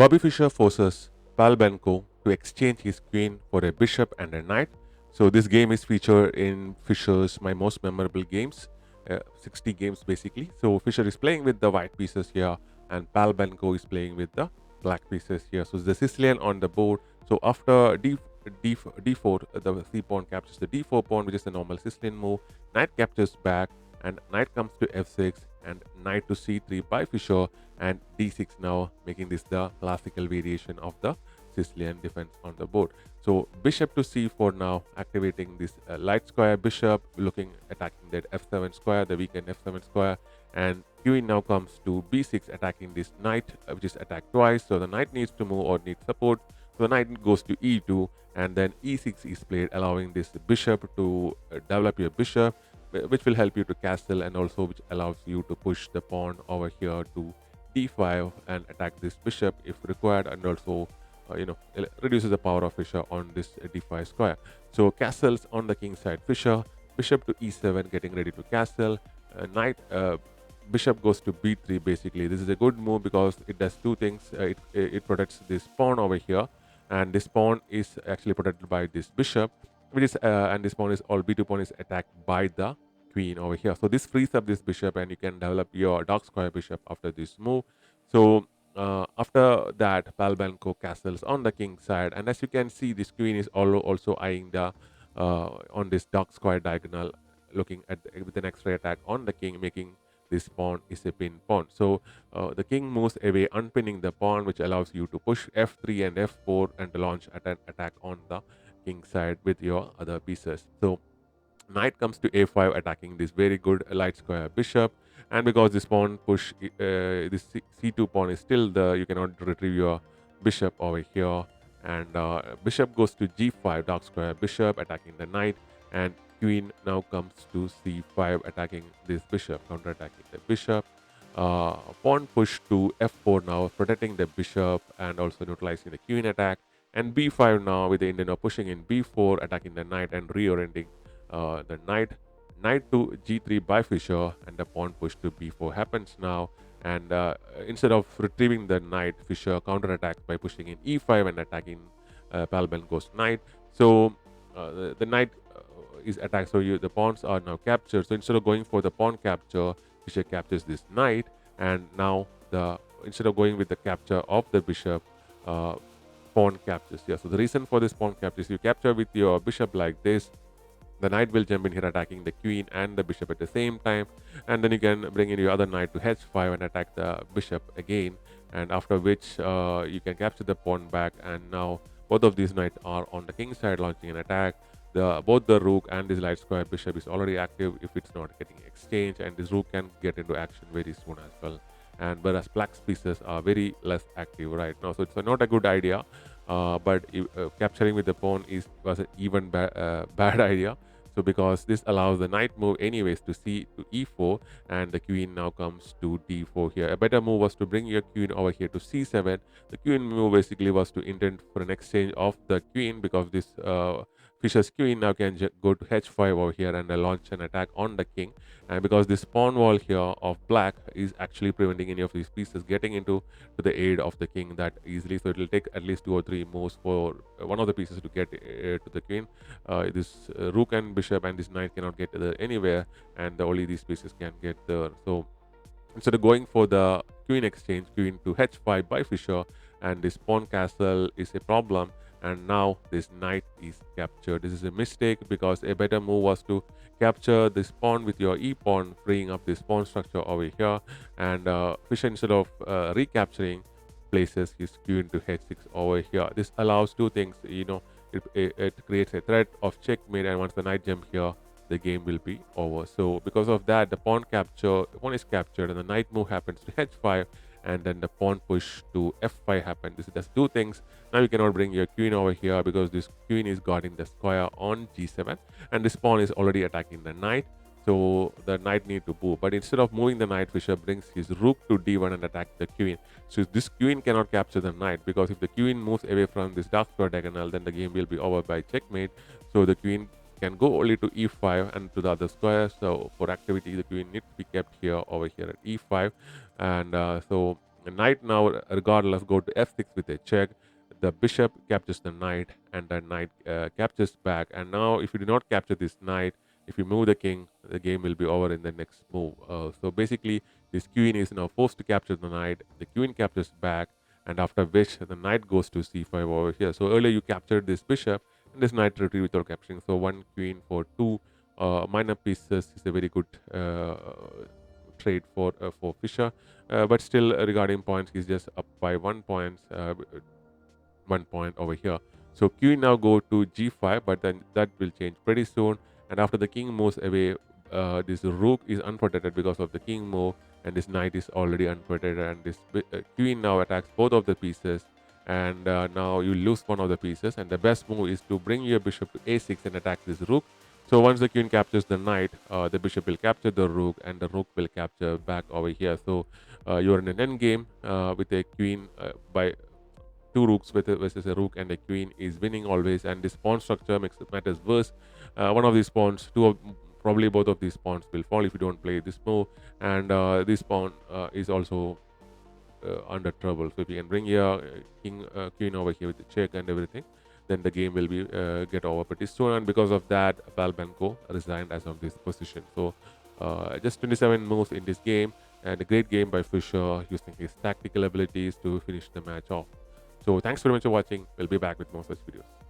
Bobby Fischer forces Pal Benko to exchange his queen for a bishop and a knight. So this game is featured in Fischer's my most memorable games, 60 games basically. So Fischer is playing with the white pieces here, and Pal Benko is playing with the black pieces here. So the Sicilian on the board. So after d4, the c pawn captures the d4 pawn, which is the normal Sicilian move. Knight captures back, and knight comes to f6, and knight to c3 by Fischer, and d6 now, making this the classical variation of the Sicilian defense on the board. So bishop to c4 now, activating this light square bishop, attacking that f7 square, the weakened f7 square, and queen now comes to b6, attacking this knight, which is attacked twice. So the knight needs to move or needs support. So the knight goes to e2, and then e6 is played, allowing this bishop to develop your bishop, which will help you to castle, and also which allows you to push the pawn over here to d5 and attack this bishop if required, and also reduces the power of Fischer on this d5 square. So castles on the king side, Fischer, bishop to e7, getting ready to castle. Knight, bishop goes to b3. Basically, this is a good move because it does two things. It protects this pawn over here, and this pawn is actually protected by this bishop, which is and this pawn is all b2 pawn is attacked by the queen over here. So this frees up this bishop, and you can develop your dark square bishop after this move. So after that, Pal Benko castles on the king side, and as you can see, this queen is also eyeing the on this dark square diagonal, looking at with an X-ray attack on the king, making this pawn is a pin pawn. So the king moves away, unpinning the pawn, which allows you to push f3 and f4 and to launch an attack on the king side with your other pieces. So knight comes to a5, attacking this very good light square bishop, and because this pawn push, this c2 pawn is still there, you cannot retrieve your bishop over here, and bishop goes to g5, dark square bishop, attacking the knight, and queen now comes to c5, attacking this bishop, counter-attacking the bishop. Pawn push to f4 now, protecting the bishop and also neutralizing the queen attack, and b5 now with the Indian now pushing in b4, attacking the knight and reorienting the knight to g3 by Fischer, and the pawn push to b4 happens now. And instead of retrieving the knight, Fischer counterattacks by pushing in e5 and attacking Pal Benko's knight. So the knight is attacked. So the pawns are now captured. So instead of going for the pawn capture, Fischer captures this knight, and now instead of going with the capture of the bishop, pawn captures. Yeah. So the reason for this pawn capture is you capture with your bishop like this. The knight will jump in here, attacking the queen and the bishop at the same time, and then you can bring in your other knight to h5 and attack the bishop again, and after which you can capture the pawn back, and now both of these knights are on the king side launching an attack. Both the rook and this light square bishop is already active if it's not getting exchanged, and this rook can get into action very soon as well. And whereas black's pieces are very less active right now, so it's not a good idea. But capturing with the pawn was an even bad idea. So because this allows the knight move anyways to e4, and the queen now comes to d4 here. A better move was to bring your queen over here to c7. The queen move basically was to intend for an exchange of the queen, because this Fischer's queen now can go to h5 over here and launch an attack on the king. And because this pawn wall here of black is actually preventing any of these pieces getting into the aid of the king that easily, so it will take at least 2 or 3 moves for one of the pieces to get to the queen. This rook and bishop and this knight cannot get anywhere, and only these pieces can get there. So instead of going for the queen exchange, queen to h5 by Fischer, and this pawn castle is a problem, and now this knight is captured. This is a mistake, because a better move was to capture this pawn with your e pawn, freeing up this pawn structure over here, and Fischer, instead of recapturing, places his queen to h6 over here. This allows two things, it creates a threat of checkmate, and once the knight jump here, the game will be over. So because of that, the pawn is captured, and the knight move happens to h5, and then the pawn push to f5 happens. This does two things. Now you cannot bring your queen over here, because this queen is guarding the square on g7, and this pawn is already attacking the knight. So the knight need to move, but instead of moving the knight, Fischer brings his rook to d1 and attack the queen. So this queen cannot capture the knight, because if the queen moves away from this dark square diagonal, then the game will be over by checkmate. So the queen can go only to e5 and to the other square. So for activity, the queen needs to be kept here over here at e5, and so The knight now, regardless, go to f6 with a check. The bishop captures the knight, and the knight captures back. And now, if you do not capture this knight, if you move the king, the game will be over in the next move. So basically, this queen is now forced to capture the knight. The queen captures back, and after which the knight goes to c5 over here. So earlier you captured this bishop, and this knight retreat without capturing. So one queen for two minor pieces is a very good trade for Fischer. But still, regarding points, he's just up by 1 point, 1 point over here. So queen now go to g5, but then that will change pretty soon. And after the king moves away, this rook is unprotected because of the king move, and this knight is already unprotected. And this queen now attacks both of the pieces, and now you lose one of the pieces. And the best move is to bring your bishop to a6 and attack this rook. So once the queen captures the knight, the bishop will capture the rook, and the rook will capture back over here. So you're in an end game with a queen by two rooks versus a rook and a queen is winning always, and this pawn structure makes matters worse. One of these pawns, probably both of these pawns will fall if you don't play this move, and this pawn is also under trouble. So if you can bring your queen over here with the check and everything, then the game will be get over pretty soon. And because of that, Pal Benko resigned as of this position. So just 27 moves in this game, and a great game by Fischer using his tactical abilities to finish the match off. So thanks very much for watching. We'll be back with more such videos.